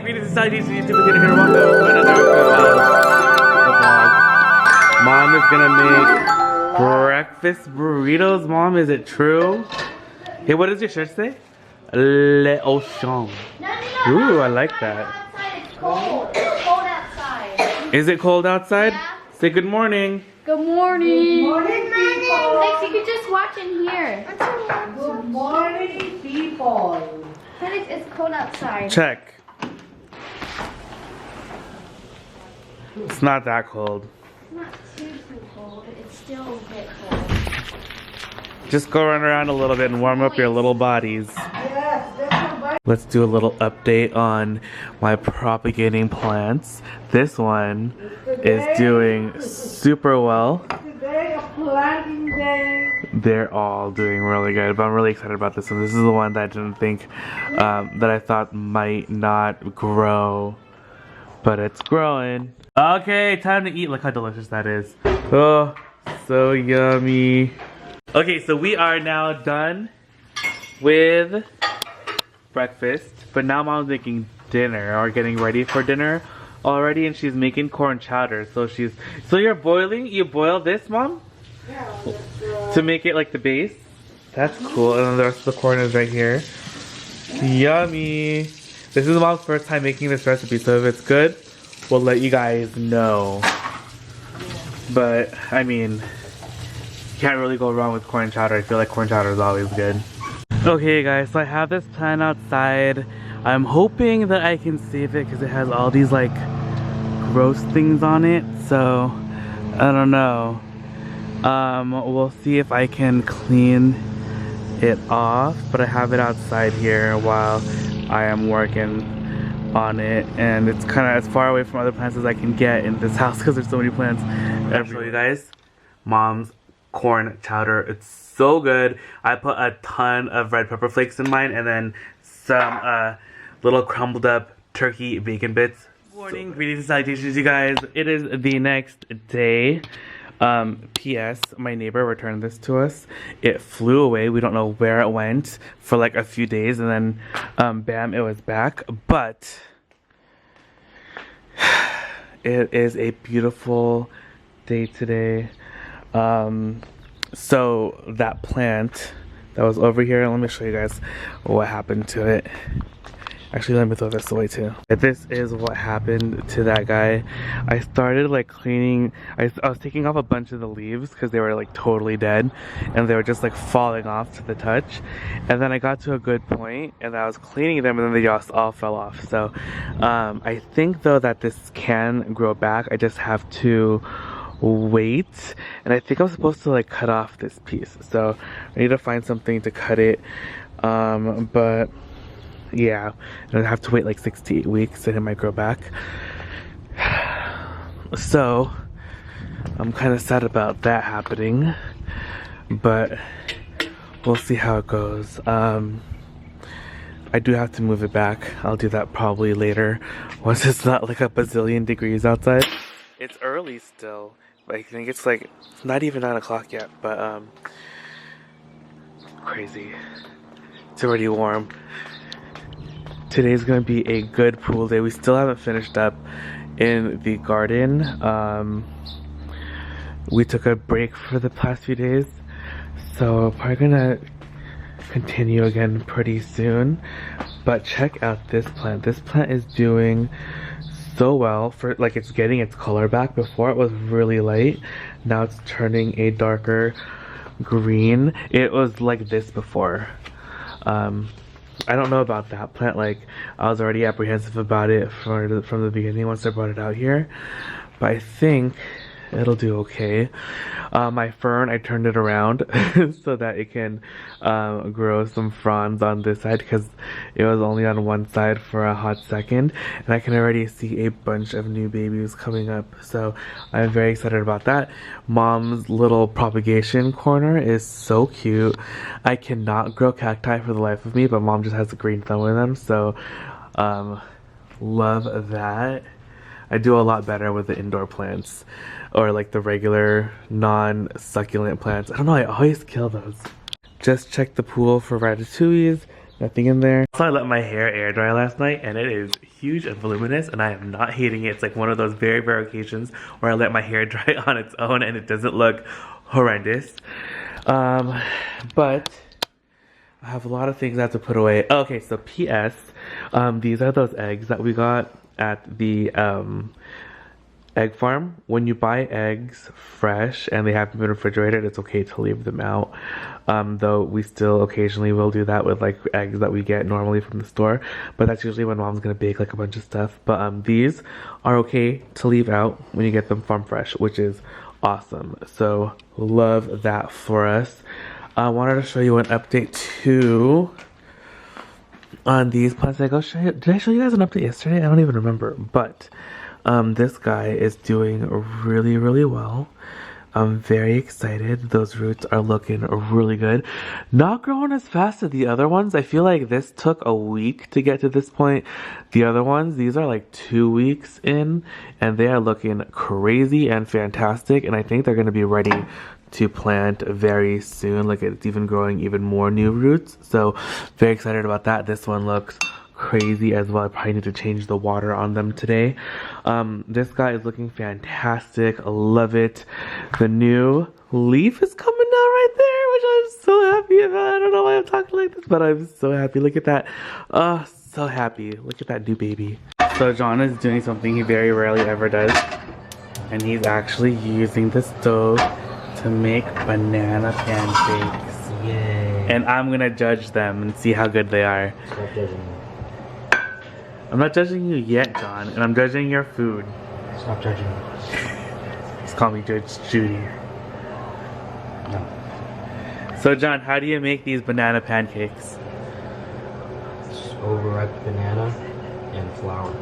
greetings and salutations, YouTube. We're gonna hear welcome to another vlog. Mom is gonna make breakfast burritos. Mom, is it true? Hey, what does your shirt say? Le Ocean. Ooh, I like that. It's cold. It's cold outside. Is it cold outside? Yeah. Say good morning. Good morning. Good morning, people. Felix, you can just watch in here. Good morning, people. Felix, it's cold outside. Check. It's not that cold. It's not too cold, but it's still a bit cold. Just go run around a little bit and warm up your little bodies. Yes, that's my Let's do a little update on my propagating plants. This one is doing super well. today a planting day. They're all doing really good, but I'm really excited about this one. This is the one that I didn't think, that I thought might not grow, but it's growing. Okay, time to eat. Look how delicious that is. Oh, so yummy. Okay, so we are now done with breakfast, but now Mom's making dinner or getting ready for dinner already, and she's making corn chowder. So you boil this, Mom? Yeah, To make it like the base? That's cool. And then the rest of the corn is right here. Yummy. This is Mom's first time making this recipe, so if it's good, we'll let you guys know. But I mean, you can't really go wrong with corn chowder. I feel like corn chowder is always good. Okay guys, so I have this plant outside. I'm hoping that I can save it because it has all these like gross things on it, so I don't know. We'll see if I can clean it off, but I have it outside here while I am working on it, and it's kind of as far away from other plants as I can get in this house because there's so many plants everywhere. I'll show you guys Mom's corn chowder. It's so good. I put a ton of red pepper flakes in mine and then some little crumbled up turkey bacon bits. Good morning, greetings and salutations, you guys. It is the next day. P.S. My neighbor returned this to us. It flew away. We don't know where it went for like a few days, and then bam, it was back. But it is a beautiful day today. So that plant that was over here, let me show you guys what happened to it. Actually, let me throw this away too. This is what happened to that guy. I started like cleaning, I was taking off a bunch of the leaves because they were like totally dead and they were just like falling off to the touch. And then I got to a good point and I was cleaning them and then they just all fell off. So I think though that this can grow back. I just have to wait, and I think I'm supposed to like cut off this piece, so I need to find something to cut it, but yeah, and I have to wait like 6 to 8 weeks and it might grow back. So I'm kind of sad about that happening, but we'll see how it goes. I do have to move it back. I'll do that probably later once it's not like a bazillion degrees outside. It's early still. I think it's like, it's not even 9 o'clock yet, but crazy. It's already warm. Today's gonna be a good pool day. We still haven't finished up in the garden. We took a break for the past few days, so probably gonna continue again pretty soon. But check out this plant. This plant is doing so well. For like, it's getting its color back. Before it was really light, now it's turning a darker green. It was like this before. I don't know about that plant. Like, I was already apprehensive about it from the beginning once I brought it out here, but I think it'll do okay. My fern, I turned it around so that it can grow some fronds on this side because it was only on one side for a hot second, and I can already see a bunch of new babies coming up, so I'm very excited about that. Mom's little propagation corner is so cute. I cannot grow cacti for the life of me, but Mom just has a green thumb in them, so love that. I do a lot better with the indoor plants, or like the regular non-succulent plants. I don't know, I always kill those. Just checked the pool for ratatouilles. Nothing in there. So I let my hair air dry last night and it is huge and voluminous and I am not hating it. It's like one of those very rare occasions where I let my hair dry on its own and it doesn't look horrendous. But I have a lot of things I have to put away. Okay, so PS, these are those eggs that we got at the egg farm. When you buy eggs fresh and they haven't been refrigerated, it's okay to leave them out. Though we still occasionally will do that with like eggs that we get normally from the store, but that's usually when mom's gonna bake like a bunch of stuff. But these are okay to leave out when you get them farm fresh, which is awesome. So love that for us. I wanted to show you an update too on these plants. Did I show you guys an update yesterday? I don't even remember, but this guy is doing really, really well. I'm very excited. Those roots are looking really good. Not growing as fast as the other ones. I feel like this took a week to get to this point. The other ones, these are like 2 weeks in, and they are looking crazy and fantastic. And I think they're going to be ready to plant very soon. Like it's even growing even more new roots. So very excited about that. This one looks crazy as well. I probably need to change the water on them today. This guy is looking fantastic. I love it. The new leaf is coming out right there, which I'm so happy about. I don't know why I'm talking like this, but I'm so happy. Look at that. Oh, so happy. Look at that new baby. So John is doing something he very rarely ever does, and he's actually using the stove to make banana pancakes. Yay. And I'm gonna judge them and see how good they are. Stop judging me. I'm not judging you yet, John, and I'm judging your food. Stop judging me. Just call me Judge Judy. No. So John, how do you make these banana pancakes? It's overripe banana and flour.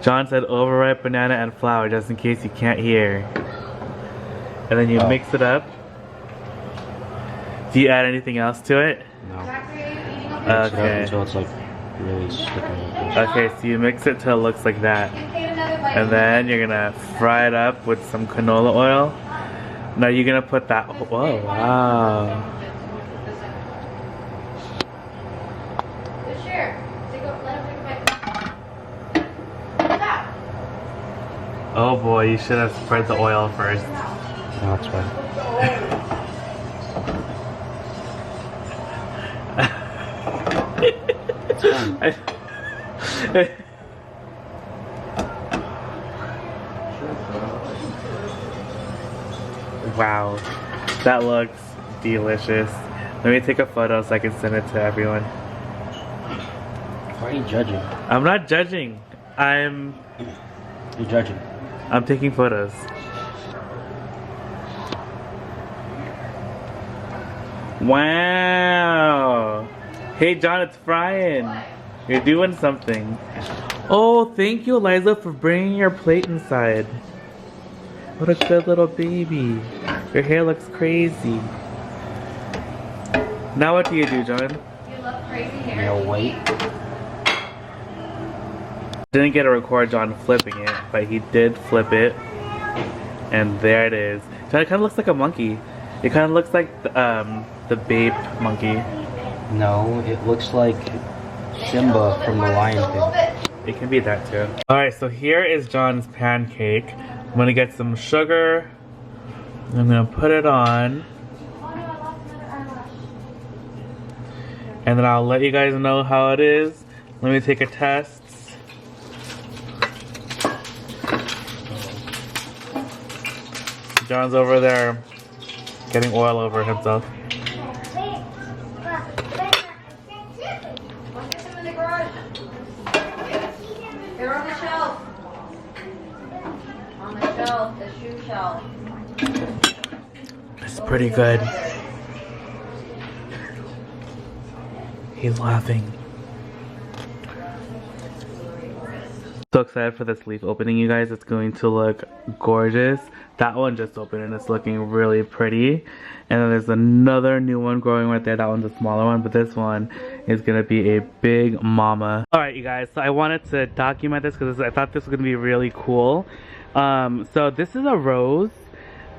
John said overripe banana and flour, just in case you can't hear. And then you mix it up. Do you add anything else to it? No. Okay. Until it's like really sticking like this. Okay, so you mix it till it looks like that. And then you're gonna fry it up with some canola oil. Now you're gonna put that, whoa, wow. Oh boy, you should have spread the oil first. No, it's fine. It's fine. Wow, that looks delicious. Let me take a photo so I can send it to everyone. Why are you judging? I'm not judging. You're judging. I'm taking photos. Wow. Hey John, it's frying. You're doing something. Oh, thank you, Eliza, for bringing your plate inside. What a good little baby. Your hair looks crazy. Now what do you do, John? You love crazy hair. You know, wait. Didn't get to record John flipping it, but he did flip it. And there it is. John, it kind of looks like a monkey. It kind of looks like the Babe monkey. No, it looks like Simba from the Lion King. It can be that too. Alright, so here is John's pancake. I'm gonna get some sugar. I'm gonna put it on. And then I'll let you guys know how it is. Let me take a test. John's over there getting oil over himself. They're on the shelf. On the shelf, the shoe shelf. It's pretty good. He's laughing. So excited for this leaf opening, you guys. It's going to look gorgeous. That one just opened and it's looking really pretty. And then there's another new one growing right there. That one's a smaller one, but this one is gonna be a big mama. Alright, you guys, so I wanted to document this because I thought this was gonna be really cool. So this is a rose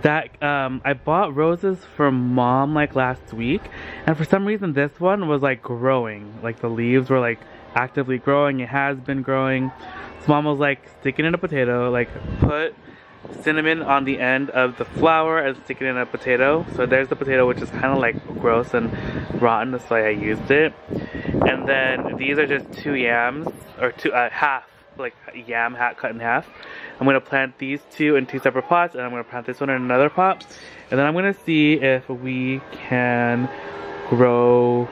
that I bought roses from mom like last week, and for some reason this one was like growing, like the leaves were like actively growing. It has been growing. So mom was like, stick it in a potato, like put cinnamon on the end of the flower and stick it in a potato. So there's the potato, which is kind of like gross and rotten, that's why I used it. And then these are just 2 yams, or half, like yam cut in half. I'm gonna plant these 2 in 2 separate pots, and I'm gonna plant this one in another pot. And then I'm gonna see if we can grow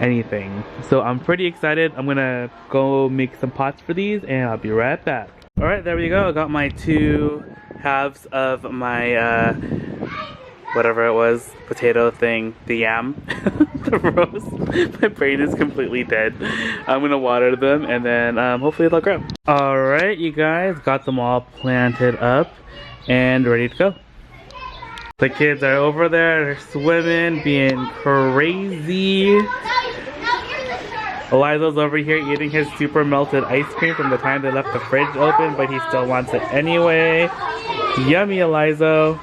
anything. So I'm pretty excited. I'm gonna go make some pots for these, and I'll be right back. Alright, there we go. I got my 2 halves of my whatever it was, potato thing, the yam, the rose. My brain is completely dead. I'm gonna water them, and then hopefully they'll grow. Alright, you guys, got them all planted up and ready to go. The kids are over there, they're swimming, being crazy. Eliza's over here eating his super melted ice cream from the time they left the fridge open, but he still wants it anyway. Yummy, Eliza.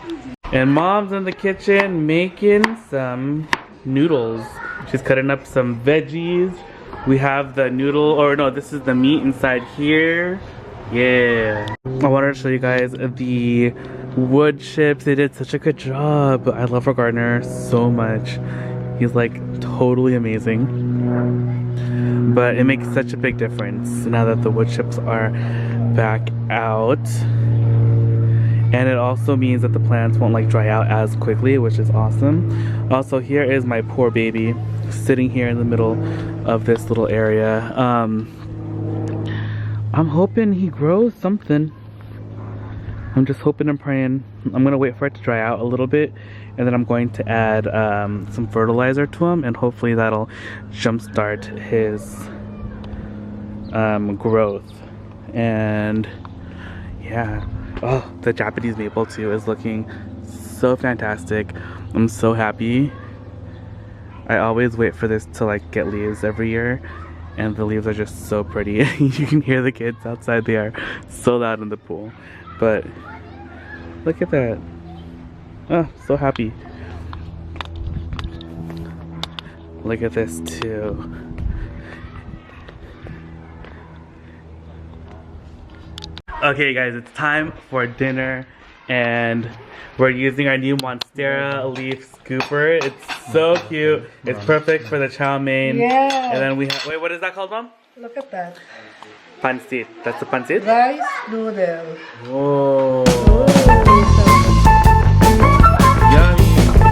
And mom's in the kitchen making some noodles. She's cutting up some veggies. We have the noodle, or no, this is the meat inside here. Yeah. I wanted to show you guys the wood chips. They did such a good job. I love our gardener so much. He's like totally amazing. But it makes such a big difference now that the wood chips are back out. And it also means that the plants won't like dry out as quickly, which is awesome. Also, here is my poor baby sitting here in the middle of this little area. I'm hoping he grows something. I'm just hoping and praying. I'm gonna wait for it to dry out a little bit, and then I'm going to add some fertilizer to him, and hopefully that'll jumpstart his growth. And yeah. Oh, the Japanese maple too is looking so fantastic. I'm so happy. I always wait for this to like get leaves every year, and the leaves are just so pretty. You can hear the kids outside, they are so loud in the pool. But look at that. Oh, so happy. Look at this too. Okay guys, it's time for dinner, and we're using our new Monstera leaf scooper. It's so cute. It's perfect for the chow mein. Yeah. And then we have, wait, what is that called, Mom? Look at that. Pancit. That's the pancit? Rice noodle. Whoa.